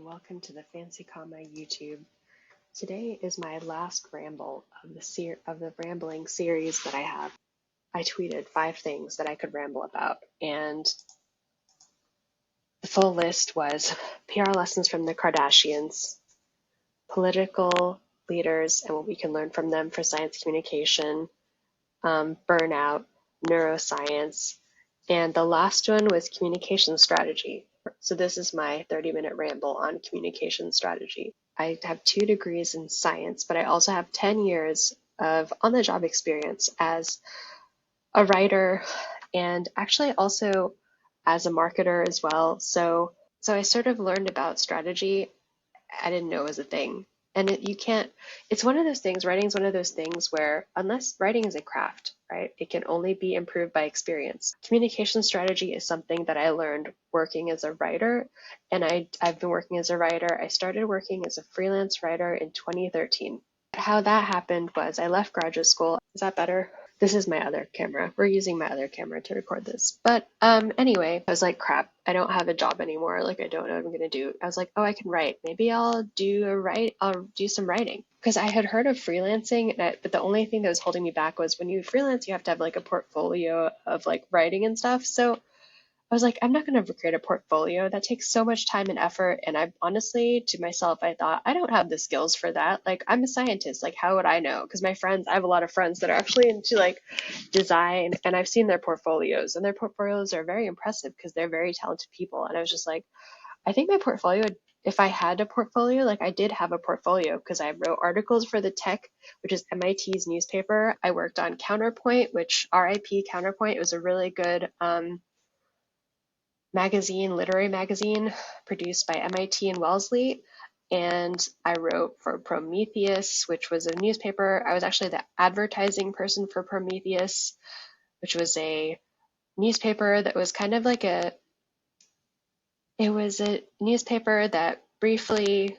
welcome to the Fancy Comma YouTube. Today is my last ramble of the rambling series that I have. I tweeted 5 things that I could ramble about, and the full list was PR lessons from the Kardashians, political leaders and what we can learn from them for science communication, burnout, neuroscience, and the last one was communication strategy. So this is my 30-minute ramble on communication strategy. I have 2 degrees in science, but I also have 10 years of on-the-job experience as a writer and actually also as a marketer as well. So I sort of learned about strategy I didn't know was a thing. And it's one of those things, writing is one of those things where unless writing is a craft, right, it can only be improved by experience. Communication strategy is something that I learned working as a writer, and I've been working as a writer. I started working as a freelance writer in 2013. How that happened was I left graduate school. Is that better? This is my other camera. We're using my other camera to record this. But anyway, I was like, crap, I don't have a job anymore. Like, I don't know what I'm going to do. I was like, oh, I can write. Maybe I'll do some writing. Because I had heard of freelancing, but the only thing that was holding me back was when you freelance, you have to have like a portfolio of like writing and stuff. So I was like, I'm not going to create a portfolio. That takes so much time and effort. And I honestly, to myself, I thought, I don't have the skills for that. Like, I'm a scientist. Like, how would I know? Because I have a lot of friends that are actually into like design, and I've seen their portfolios, and their portfolios are very impressive because they're very talented people. And I was just like, I think my portfolio, if I had a portfolio, like I did have a portfolio because I wrote articles for the Tech, which is MIT's newspaper. I worked on Counterpoint, which RIP Counterpoint. It was a really good, literary magazine produced by MIT and Wellesley. And I wrote for Prometheus, which was a newspaper. I was actually the advertising person for Prometheus, which was a newspaper that was kind of like it was a newspaper that briefly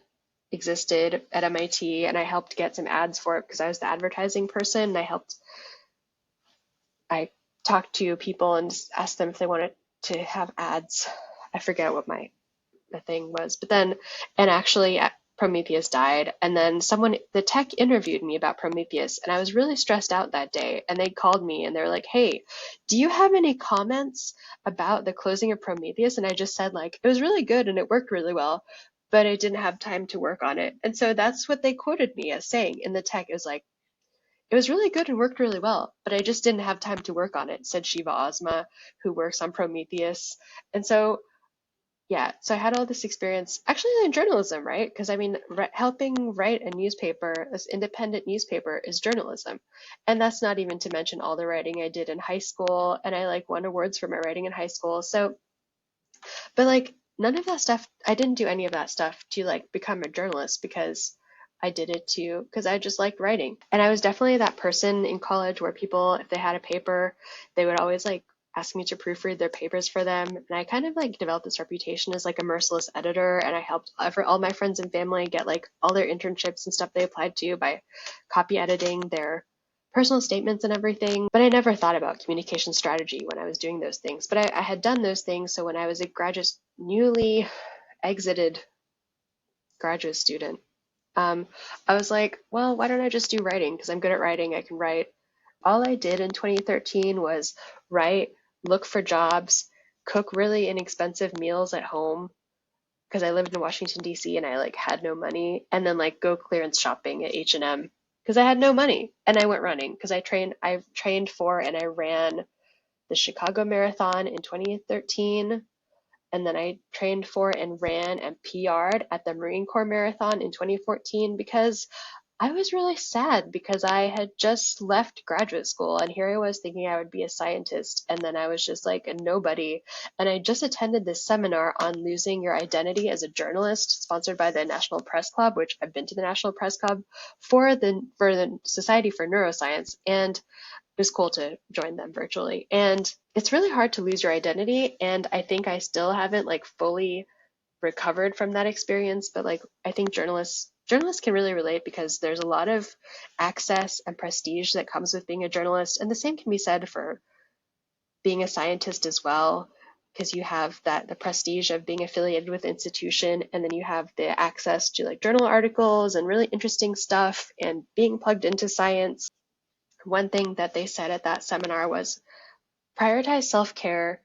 existed at MIT, and I helped get some ads for it because I was the advertising person. And I talked to people and just asked them if they wanted to have ads. I forget what the thing was, but then, and actually Prometheus died, and then the Tech interviewed me about Prometheus, and I was really stressed out that day, and they called me and they're like, hey, do you have any comments about the closing of Prometheus? And I just said, like, it was really good and it worked really well, but I didn't have time to work on it. And so that's what they quoted me as saying in the Tech. It was like, it was really good and worked really well, but I just didn't have time to work on it, said Sheeva Ozma, who works on Prometheus. And so yeah, so I had all this experience actually in journalism, right? Because I mean, helping write a newspaper, this independent newspaper, is journalism. And that's not even to mention all the writing I did in high school, and I like won awards for my writing in high school. So, but like none of that stuff, I didn't do any of that stuff to like become a journalist because I did it because I just liked writing. And I was definitely that person in college where people, if they had a paper, they would always like ask me to proofread their papers for them. And I kind of like developed this reputation as like a merciless editor. And I helped all my friends and family get like all their internships and stuff they applied to by copy editing their personal statements and everything. But I never thought about communication strategy when I was doing those things. But I had done those things. So when I was a newly exited graduate student, I was like, well, why don't I just do writing? Because I'm good at writing. I can write. All I did in 2013 was write, look for jobs, cook really inexpensive meals at home because I lived in Washington, D.C. and I like had no money, and then like go clearance shopping at H&M because I had no money. And I went running because I trained for and I ran the Chicago Marathon in 2013. And then I trained for and ran and PR'd at the Marine Corps Marathon in 2014 because I was really sad because I had just left graduate school and here I was thinking I would be a scientist, and then I was just like a nobody. And I just attended this seminar on losing your identity as a journalist sponsored by the National Press Club, which I've been to the National Press Club for the Society for Neuroscience, and it was cool to join them virtually. And it's really hard to lose your identity, and I think I still haven't like fully recovered from that experience, but like I think journalists can really relate because there's a lot of access and prestige that comes with being a journalist, and the same can be said for being a scientist as well, because you have the prestige of being affiliated with the institution, and then you have the access to like journal articles and really interesting stuff and being plugged into science. One thing that they said at that seminar was prioritize self-care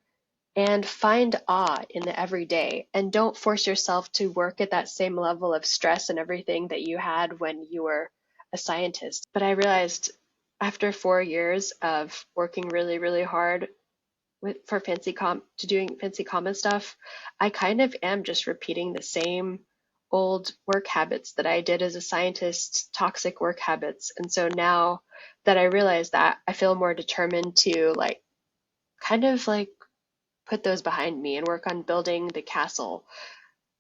and find awe in the everyday, and don't force yourself to work at that same level of stress and everything that you had when you were a scientist. But I realized after 4 years of working really, really hard for doing fancy comma stuff, I kind of am just repeating the same old work habits that I did as a scientist, toxic work habits. And so now that I realize that, I feel more determined to like kind of like put those behind me and work on building the castle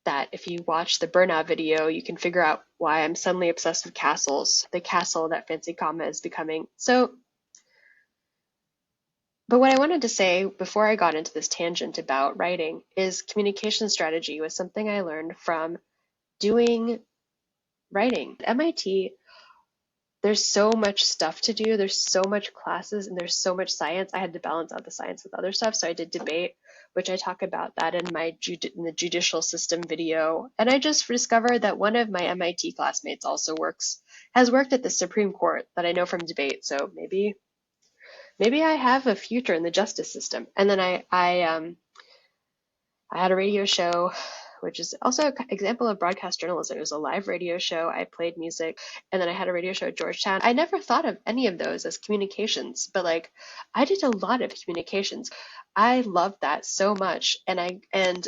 that if you watch the burnout video, you can figure out why I'm suddenly obsessed with castles, the castle that fancy comma is becoming. So, but what I wanted to say before I got into this tangent about writing is communication strategy was something I learned from doing writing. At MIT, there's so much stuff to do. There's so much classes and there's so much science. I had to balance out the science with other stuff. So I did debate, which I talk about that in in the judicial system video. And I just discovered that one of my MIT classmates also has worked at the Supreme Court that I know from debate. So maybe I have a future in the justice system. And then I had a radio show, which is also an example of broadcast journalism. It was a live radio show. I played music, and then I had a radio show at Georgetown. I never thought of any of those as communications, but like I did a lot of communications. I loved that so much, and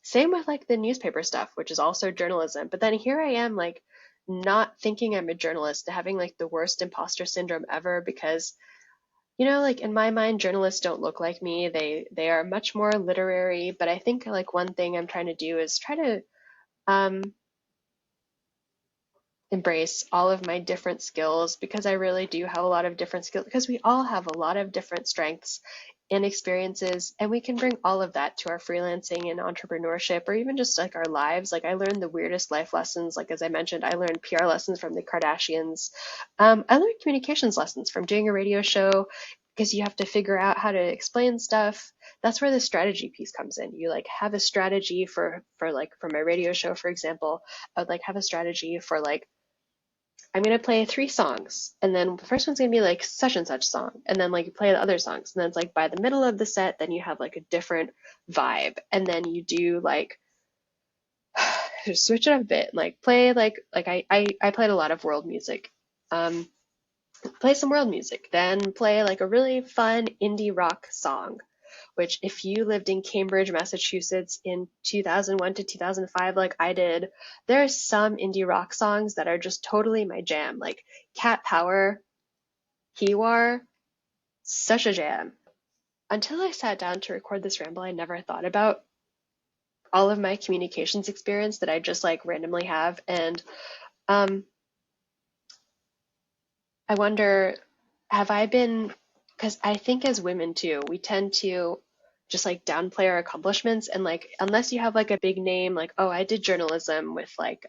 same with like the newspaper stuff, which is also journalism. But then here I am, like not thinking I'm a journalist, having like the worst imposter syndrome ever because like in my mind, journalists don't look like me. They are much more literary, but I think like one thing I'm trying to do is try to um, embrace all of my different skills because I really do have a lot of different skills because we all have a lot of different strengths and experiences, and we can bring all of that to our freelancing and entrepreneurship or even just like our lives. Like I learned the weirdest life lessons. Like as I mentioned, I learned PR lessons from the Kardashians. I learned communications lessons from doing a radio show because you have to figure out how to explain stuff. That's where the strategy piece comes in. You like have a strategy for like for my radio show, for example, I would like have a strategy for like I'm going to play 3 songs, and then the first one's going to be like such and such song, and then like you play the other songs, and then it's like by the middle of the set, then you have like a different vibe, and then you do like just switch it up a bit, like play I played a lot of world music, play some world music, then play like a really fun indie rock song, which if you lived in Cambridge, Massachusetts in 2001 to 2005, like I did, there are some indie rock songs that are just totally my jam, like Cat Power, Hiwar, such a jam. Until I sat down to record this ramble, I never thought about all of my communications experience that I just like randomly have. And I wonder, have I been, because I think as women too, we tend to just like downplay our accomplishments, and like unless you have like a big name, like oh I did journalism with like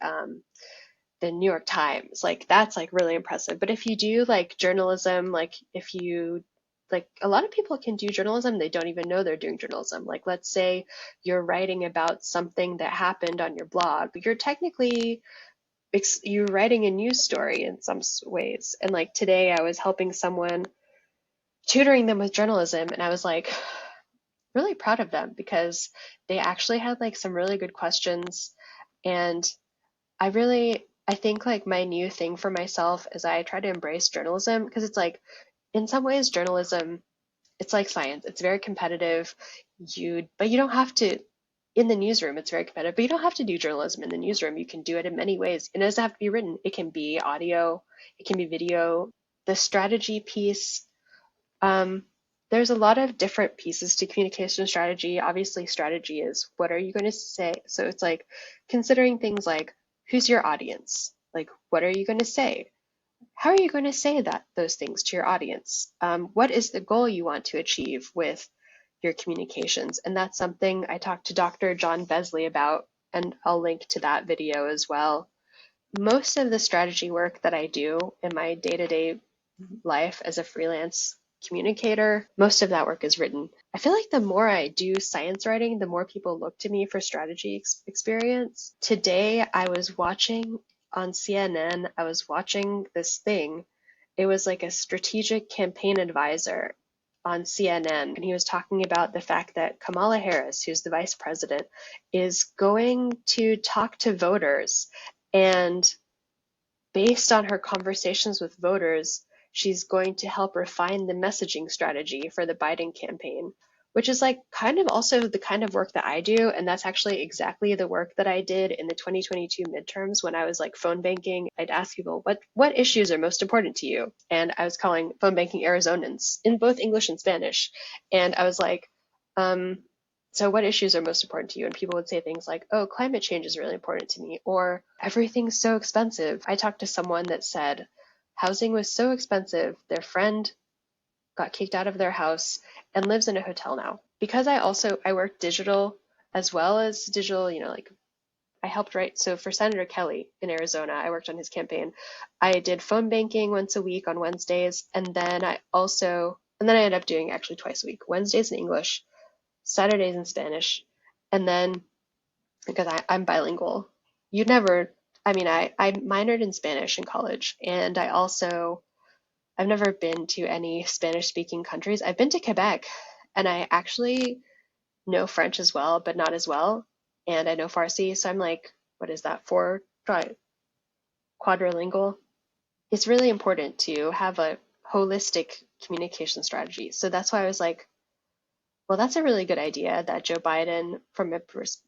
the New York Times, like that's like really impressive. But if you do like journalism, like if you like a lot of people can do journalism, they don't even know they're doing journalism. Like let's say you're writing about something that happened on your blog, but you're technically you're writing a news story in some ways. And like today I was helping someone, tutoring them with journalism, and I was like really proud of them because they actually had like some really good questions. And I think like my new thing for myself is I try to embrace journalism because it's like in some ways journalism, it's like science. It's very competitive. But you don't have to, in the newsroom, it's very competitive, but you don't have to do journalism in the newsroom. You can do it in many ways. It doesn't have to be written. It can be audio, it can be video. The strategy piece, there's a lot of different pieces to communication strategy. Obviously, strategy is what are you going to say? So it's like considering things like who's your audience? Like, what are you going to say? How are you going to say those things to your audience? What is the goal you want to achieve with your communications? And that's something I talked to Dr. John Besley about, and I'll link to that video as well. Most of the strategy work that I do in my day-to-day life as a freelance communicator. Most of that work is written. I feel like the more I do science writing, the more people look to me for strategy experience. Today, I was watching on CNN, I was watching this thing. It was like a strategic campaign advisor on CNN, and he was talking about the fact that Kamala Harris, who's the vice president, is going to talk to voters, and based on her conversations with voters, she's going to help refine the messaging strategy for the Biden campaign, which is like kind of also the kind of work that I do. And that's actually exactly the work that I did in the 2022 midterms when I was like phone banking. I'd ask people, what issues are most important to you? And I was calling phone banking Arizonans in both English and Spanish. And I was like, so what issues are most important to you? And people would say things like, oh, climate change is really important to me, or everything's so expensive. I talked to someone that said housing was so expensive, their friend got kicked out of their house and lives in a hotel now. Because I worked digital as well as digital, like I helped write. So for Senator Kelly in Arizona, I worked on his campaign. I did phone banking once a week on Wednesdays. And then I ended up doing actually twice a week, Wednesdays in English, Saturdays in Spanish, and then because I'm bilingual, I minored in Spanish in college, and I've never been to any Spanish speaking countries. I've been to Quebec, and I actually know French as well, but not as well, and I know Farsi, so I'm like, what is that, quadrilingual? It's really important to have a holistic communication strategy. So that's why I was like, well, that's a really good idea that Joe Biden, from a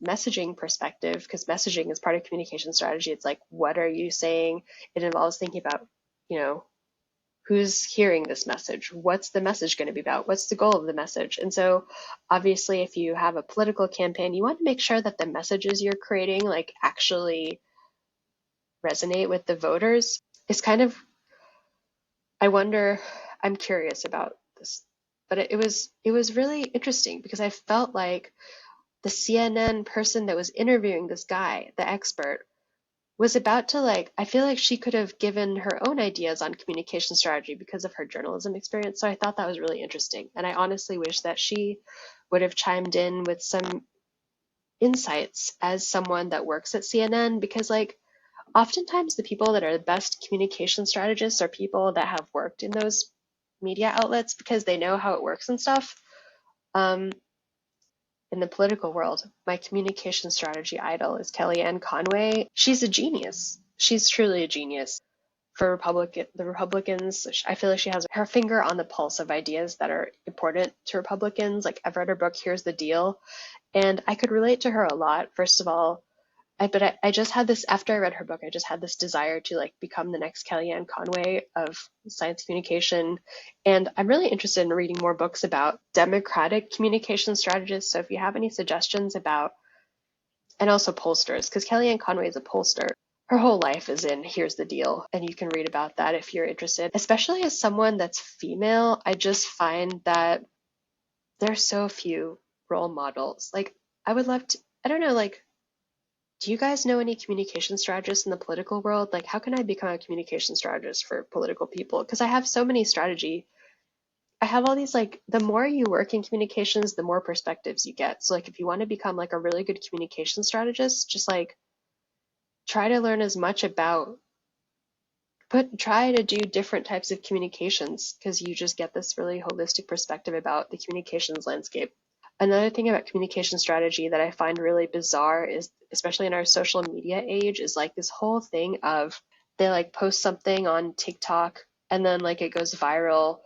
messaging perspective, because messaging is part of communication strategy, it's like, what are you saying? It involves thinking about, who's hearing this message? What's the message going to be about? What's the goal of the message? And so obviously, if you have a political campaign, you want to make sure that the messages you're creating like actually resonate with the voters. It's kind of, I'm curious about this, but it was really interesting because I felt like the CNN person that was interviewing this guy, the expert, was about to I feel like she could have given her own ideas on communication strategy because of her journalism experience. So I thought that was really interesting. And I honestly wish that she would have chimed in with some insights as someone that works at CNN, because oftentimes the people that are the best communication strategists are people that have worked in those media outlets because they know how it works and stuff. In the political world, my communication strategy idol is Kellyanne Conway. She's a genius. She's truly a genius. For the Republicans, I feel like she has her finger on the pulse of ideas that are important to Republicans. Like, I've read her book, Here's the Deal, and I could relate to her a lot. First of all, I just had this, after I read her book, I just had this desire to become the next Kellyanne Conway of science communication. And I'm really interested in reading more books about democratic communication strategists. So if you have any suggestions about, and also pollsters, because Kellyanne Conway is a pollster. Her whole life is in Here's the Deal, and you can read about that if you're interested. Especially as someone that's female, I just find that there's so few role models. I would love to, I don't know, do you guys know any communication strategists in the political world? How can I become a communication strategist for political people? Because I have so many strategy. I have all these, the more you work in communications, the more perspectives you get. So, if you want to become, a really good communication strategist, just, try to learn as much about, try to do different types of communications, because you just get this really holistic perspective about the communications landscape. Another thing about communication strategy that I find really bizarre is, especially in our social media age, is this whole thing of they post something on TikTok and then it goes viral.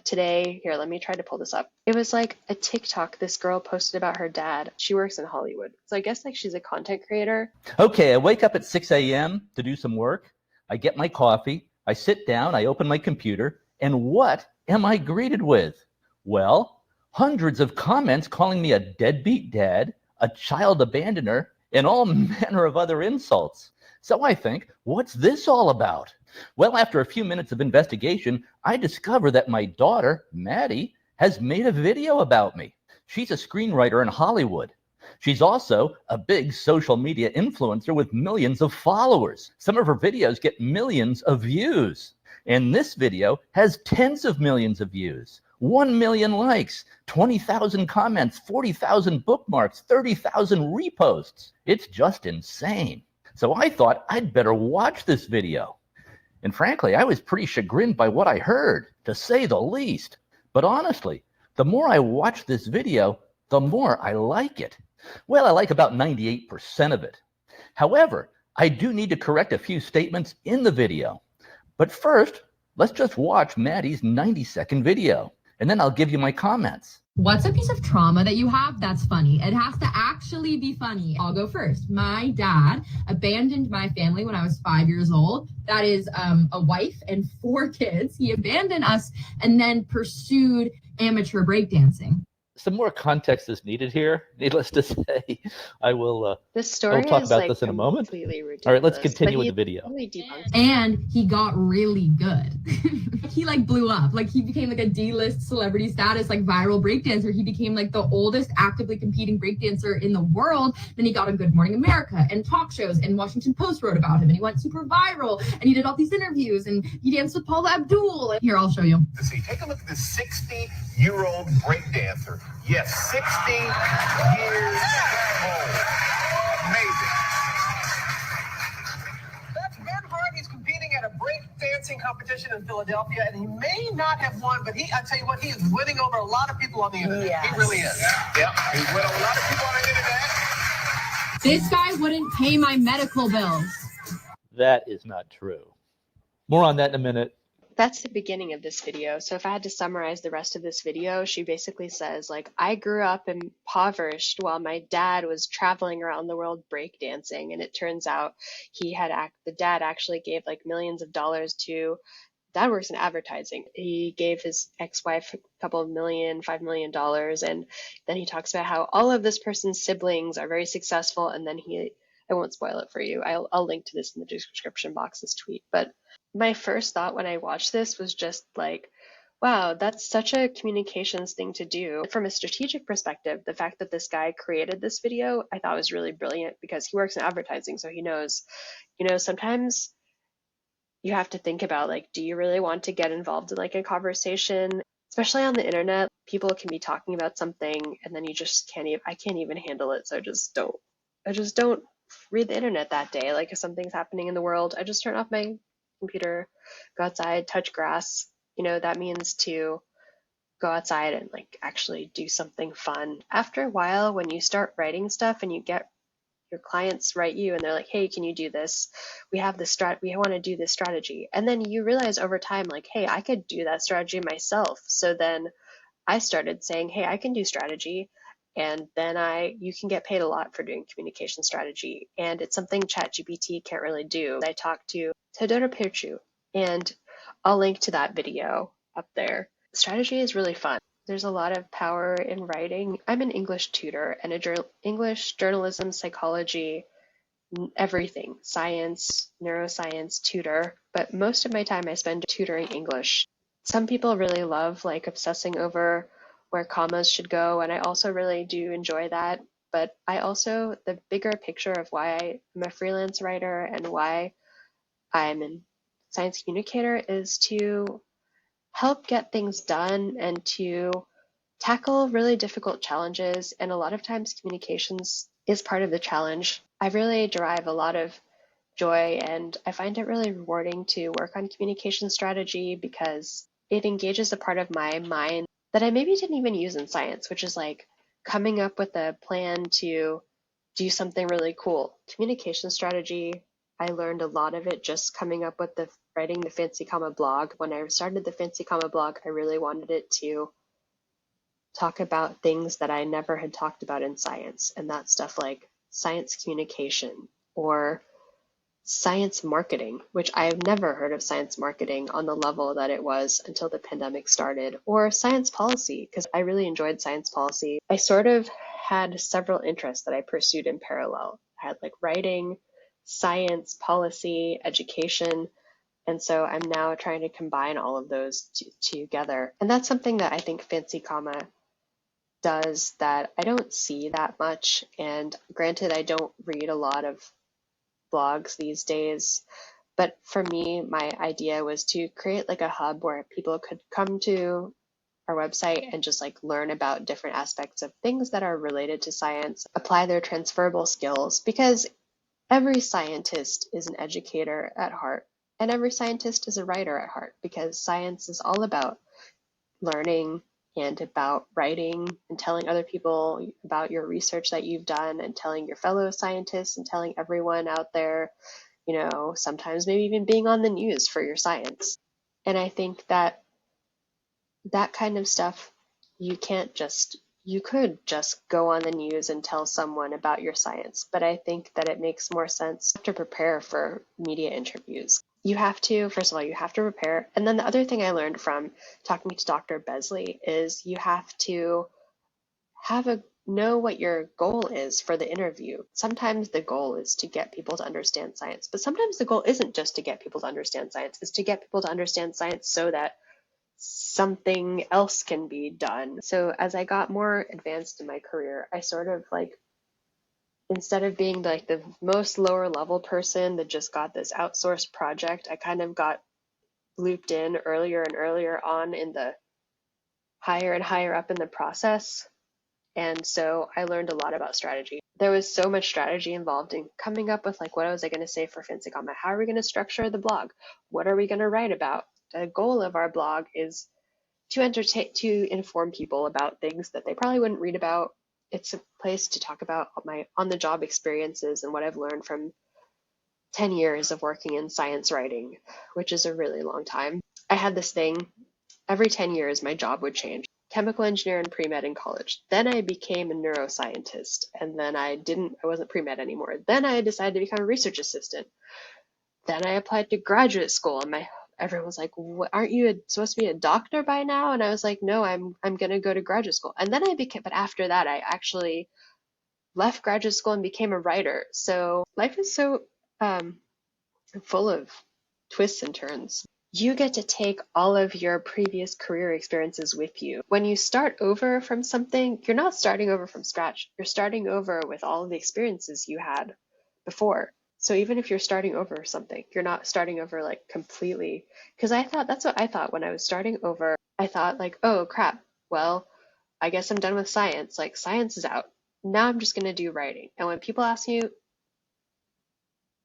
Today, here, let me try to pull this up. It was a TikTok this girl posted about her dad. She works in Hollywood. So I guess she's a content creator. Okay, I wake up at 6 a.m. to do some work. I get my coffee. I sit down. I open my computer. And what am I greeted with? Well, hundreds of comments calling me a deadbeat dad, a child abandoner, and all manner of other insults. So I think, what's this all about? Well, after a few minutes of investigation, I discover that my daughter, Maddie, has made a video about me. She's a screenwriter in Hollywood. She's also a big social media influencer with millions of followers. Some of her videos get millions of views. And this video has tens of millions of views. 1 million likes, 20,000 comments, 40,000 bookmarks, 30,000 reposts. It's just insane. So I thought I'd better watch this video. And frankly, I was pretty chagrined by what I heard, to say the least. But honestly, the more I watch this video, the more I like it. Well, I like about 98% of it. However, I do need to correct a few statements in the video. But first, let's just watch Maddie's 90-second video, and then I'll give you my comments. What's a piece of trauma that you have that's funny? It has to actually be funny. I'll go first. My dad abandoned my family when I was 5 years old. That is a wife and 4 kids. He abandoned us and then pursued amateur breakdancing. Some more context is needed here. Needless to say, I will This story I'll talk is about like this in a moment. completely ridiculous. All right, let's continue but with the video. Really debunked. And he got really good. He like blew up. Like he became like a D-list celebrity status, like viral breakdancer. He became like the oldest actively competing breakdancer in the world. Then he got on Good Morning America and talk shows, and Washington Post wrote about him, and he went super viral, and he did all these interviews, and he danced with Paula Abdul. And here, I'll show you. See, take a look at this 60-year-old breakdancer. Yes, 60 years old. Amazing. That's Ben Hart. He's competing at a breakdancing competition in Philadelphia, and he may not have won, but I tell you what, he is winning over a lot of people on the internet. Yes. He really is. Yeah, he's winning a lot of people on the internet. This guy wouldn't pay my medical bills. That is not true. More on that in a minute. That's the beginning of this video. So if I had to summarize the rest of this video, she basically says, like, I grew up impoverished while my dad was traveling around the world breakdancing. And it turns out the dad actually gave like millions of dollars to, dad works in advertising. He gave his ex-wife a couple of million, $5 million. And then he talks about how all of this person's siblings are very successful. And then I won't spoil it for you. I'll link to this in the description box, this tweet. But my first thought when I watched this was just like, wow, that's such a communications thing to do. From a strategic perspective, the fact that this guy created this video, I thought was really brilliant because he works in advertising. So he knows, sometimes you have to think about, like, do you really want to get involved in like a conversation? Especially on the internet, people can be talking about something and then you just I can't even handle it. So I just don't read the internet that day. Like if something's happening in the world, I just turn off my computer, go outside, touch grass. That means to go outside and like actually do something fun. After a while, when you start writing stuff and you get your clients write you and they're like, hey, can you do this? We want to do this strategy. And then you realize over time, like, hey, I could do that strategy myself. So then I started saying, hey, I can do strategy. And then you can get paid a lot for doing communication strategy. And it's something ChatGPT can't really do. I talked to Tadora Pirchu, and I'll link to that video up there. Strategy is really fun. There's a lot of power in writing. I'm an English tutor and English, journalism, psychology, everything, science, neuroscience tutor. But most of my time I spend tutoring English. Some people really love like obsessing over where commas should go, and I also really do enjoy that. But the bigger picture of why I'm a freelance writer and why I'm a science communicator is to help get things done and to tackle really difficult challenges. And a lot of times communications is part of the challenge. I really derive a lot of joy, and I find it really rewarding to work on communication strategy because it engages a part of my mind that I maybe didn't even use in science, which is like coming up with a plan to do something really cool. Communication strategy, I learned a lot of it just coming up with writing the Fancy Comma blog. When I started the Fancy Comma blog, I really wanted it to talk about things that I never had talked about in science, and that's stuff like science communication or science marketing, which I've never heard of science marketing on the level that it was until the pandemic started, or science policy, because I really enjoyed science policy. I sort of had several interests that I pursued in parallel. I had like writing, science, policy, education, and so I'm now trying to combine all of those together. And that's something that I think Fancy Comma does that I don't see that much. And granted, I don't read a lot of blogs these days, but for me, my idea was to create like a hub where people could come to our website and just like learn about different aspects of things that are related to science, apply their transferable skills, because every scientist is an educator at heart, and every scientist is a writer at heart, because science is all about learning and about writing and telling other people about your research that you've done, and telling your fellow scientists and telling everyone out there, sometimes maybe even being on the news for your science. And I think that that kind of stuff, you could just go on the news and tell someone about your science, but I think that it makes more sense to prepare for media interviews. First of all, you have to prepare. And then the other thing I learned from talking to Dr. Besley is you have to know what your goal is for the interview. Sometimes the goal is to get people to understand science, but sometimes the goal isn't just to get people to understand science, it's to get people to understand science so that something else can be done. So as I got more advanced in my career, I sort of instead of being like the most lower level person that just got this outsourced project, I kind of got looped in earlier and earlier on in the higher and higher up in the process. And so I learned a lot about strategy. There was so much strategy involved in coming up with what was I going to say for Fancy Comma? How are we going to structure the blog? What are we going to write about? The goal of our blog is to inform people about things that they probably wouldn't read about. It's a place to talk about my on-the-job experiences and what I've learned from 10 years of working in science writing, which is a really long time. I had this thing, every 10 years my job would change. Chemical engineer and pre-med in college. Then I became a neuroscientist, and then I wasn't pre-med anymore. Then I decided to become a research assistant. Then I applied to graduate school, and everyone was like, "What, aren't you supposed to be a doctor by now?" And I was like, "No, I'm going to go to graduate school." And then but after that, I actually left graduate school and became a writer. So life is so full of twists and turns. You get to take all of your previous career experiences with you. When you start over from something, you're not starting over from scratch. You're starting over with all of the experiences you had before. So even if you're starting over something, you're not starting over completely. Because that's what I thought when I was starting over. I thought oh crap, well, I guess I'm done with science. Science is out. Now I'm just going to do writing. And when people ask you,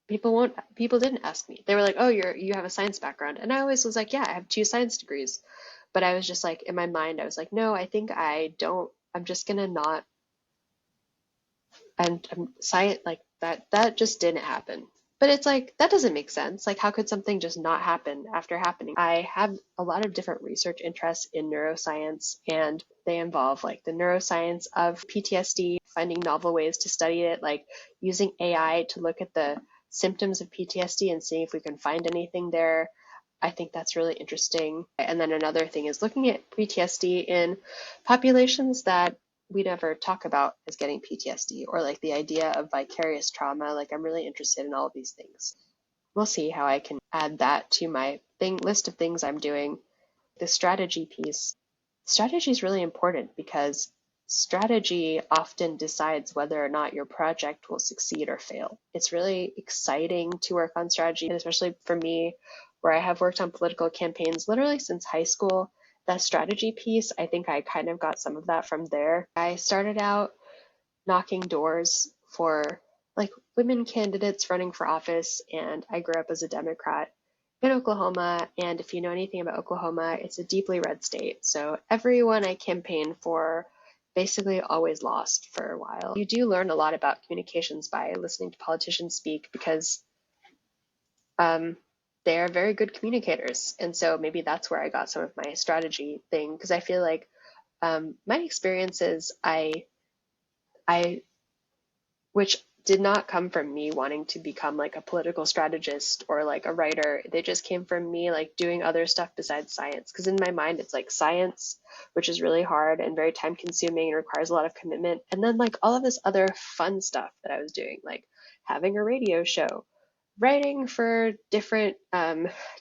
people didn't ask me. They were like, "Oh, you have a science background." And I always was like, "Yeah, I have 2 science degrees." But I was just in my mind, I was like, "No, I think I don't. I'm just going to not." And science that just didn't happen. But it's that doesn't make sense. How could something just not happen after happening? I have a lot of different research interests in neuroscience, and they involve the neuroscience of PTSD, finding novel ways to study it, using AI to look at the symptoms of PTSD and seeing if we can find anything there. I think that's really interesting. And then another thing is looking at PTSD in populations that we never talk about as getting PTSD, or the idea of vicarious trauma. I'm really interested in all of these things. We'll see how I can add that to my list of things I'm doing. The strategy piece. Strategy is really important because strategy often decides whether or not your project will succeed or fail. It's really exciting to work on strategy, and especially for me, where I have worked on political campaigns literally since high school. That strategy piece, I think I kind of got some of that from there. I started out knocking doors for women candidates running for office, and I grew up as a Democrat in Oklahoma. And if you know anything about Oklahoma, it's a deeply red state. So everyone I campaigned for basically always lost for a while. You do learn a lot about communications by listening to politicians speak, because they are very good communicators. And so maybe that's where I got some of my strategy thing, because I feel my experiences, which did not come from me wanting to become a political strategist or a writer. They just came from me doing other stuff besides science. Because in my mind, it's science, which is really hard and very time consuming and requires a lot of commitment. And then all of this other fun stuff that I was doing, having a radio show, writing for different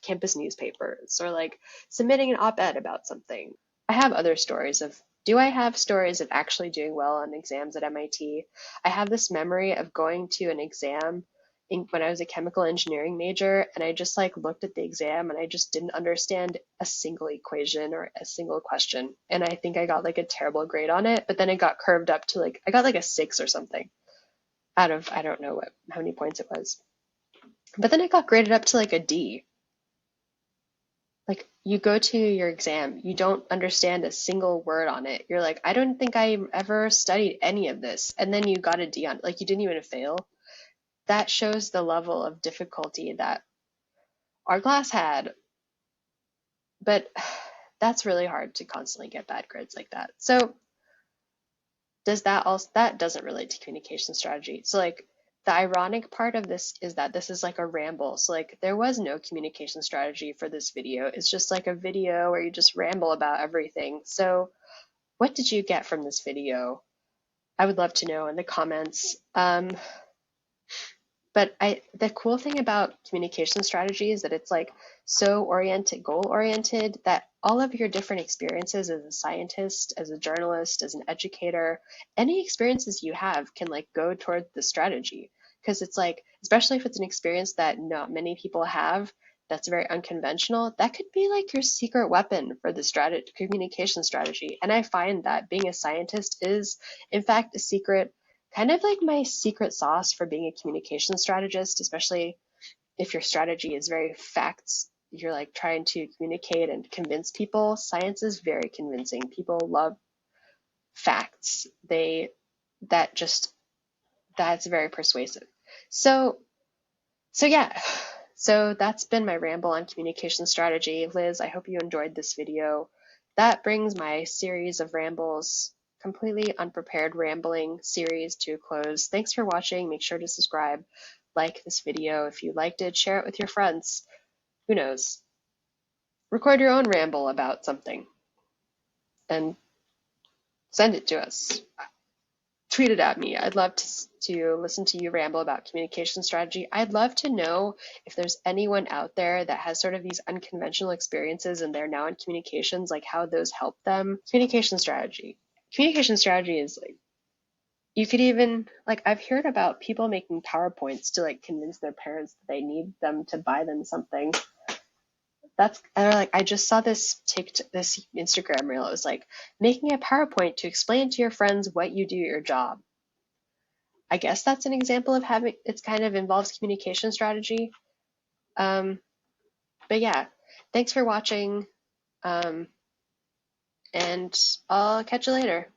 campus newspapers, or submitting an op-ed about something. I have other stories of actually doing well on exams at MIT? I have this memory of going to an exam when I was a chemical engineering major, and I just like looked at the exam and I just didn't understand a single equation or a single question. And I think I got like a terrible grade on it, but then it got curved up to like, I got like a 6 or something out of, I don't know how many points it was. But then it got graded up to like a D. Like you go to your exam, you don't understand a single word on it. You're like, I don't think I ever studied any of this. And then you got a D on it. Like you didn't even fail. That shows the level of difficulty that our class had. But that's really hard to constantly get bad grades like that. So that doesn't relate to communication strategy. So like the ironic part of this is that this is like a ramble. So like there was no communication strategy for this video. It's just like a video where you just ramble about everything. So what did you get from this video? I would love to know in the comments. But the cool thing about communication strategy is that it's like so goal oriented that all of your different experiences as a scientist, as a journalist, as an educator, any experiences you have can like go toward the strategy. Because it's like, especially if it's an experience that not many people have, that's very unconventional, that could be like your secret weapon for the communication strategy. And I find that being a scientist is, in fact, a secret, kind of like my secret sauce for being a communication strategist, especially if your strategy is very facts. You're like trying to communicate and convince people. Science is very convincing. People love facts. That's very persuasive. So yeah. So that's been my ramble on communication strategy. Liz, I hope you enjoyed this video. That brings my series of rambles, completely unprepared rambling series, to a close. Thanks for watching. Make sure to subscribe, like this video. If you liked it, share it with your friends. Who knows? Record your own ramble about something and send it to us. Tweet it at me. I'd love to listen to you ramble about communication strategy. I'd love to know if there's anyone out there that has sort of these unconventional experiences and they're now in communications, like how those help them. Communication strategy. Communication strategy is like, you could even, like, I've heard about people making PowerPoints to like convince their parents that they need them to buy them something. I just saw this Instagram reel. It was like making a PowerPoint to explain to your friends what you do at your job. I guess that's an example of it's kind of involves communication strategy. But yeah, thanks for watching. And I'll catch you later.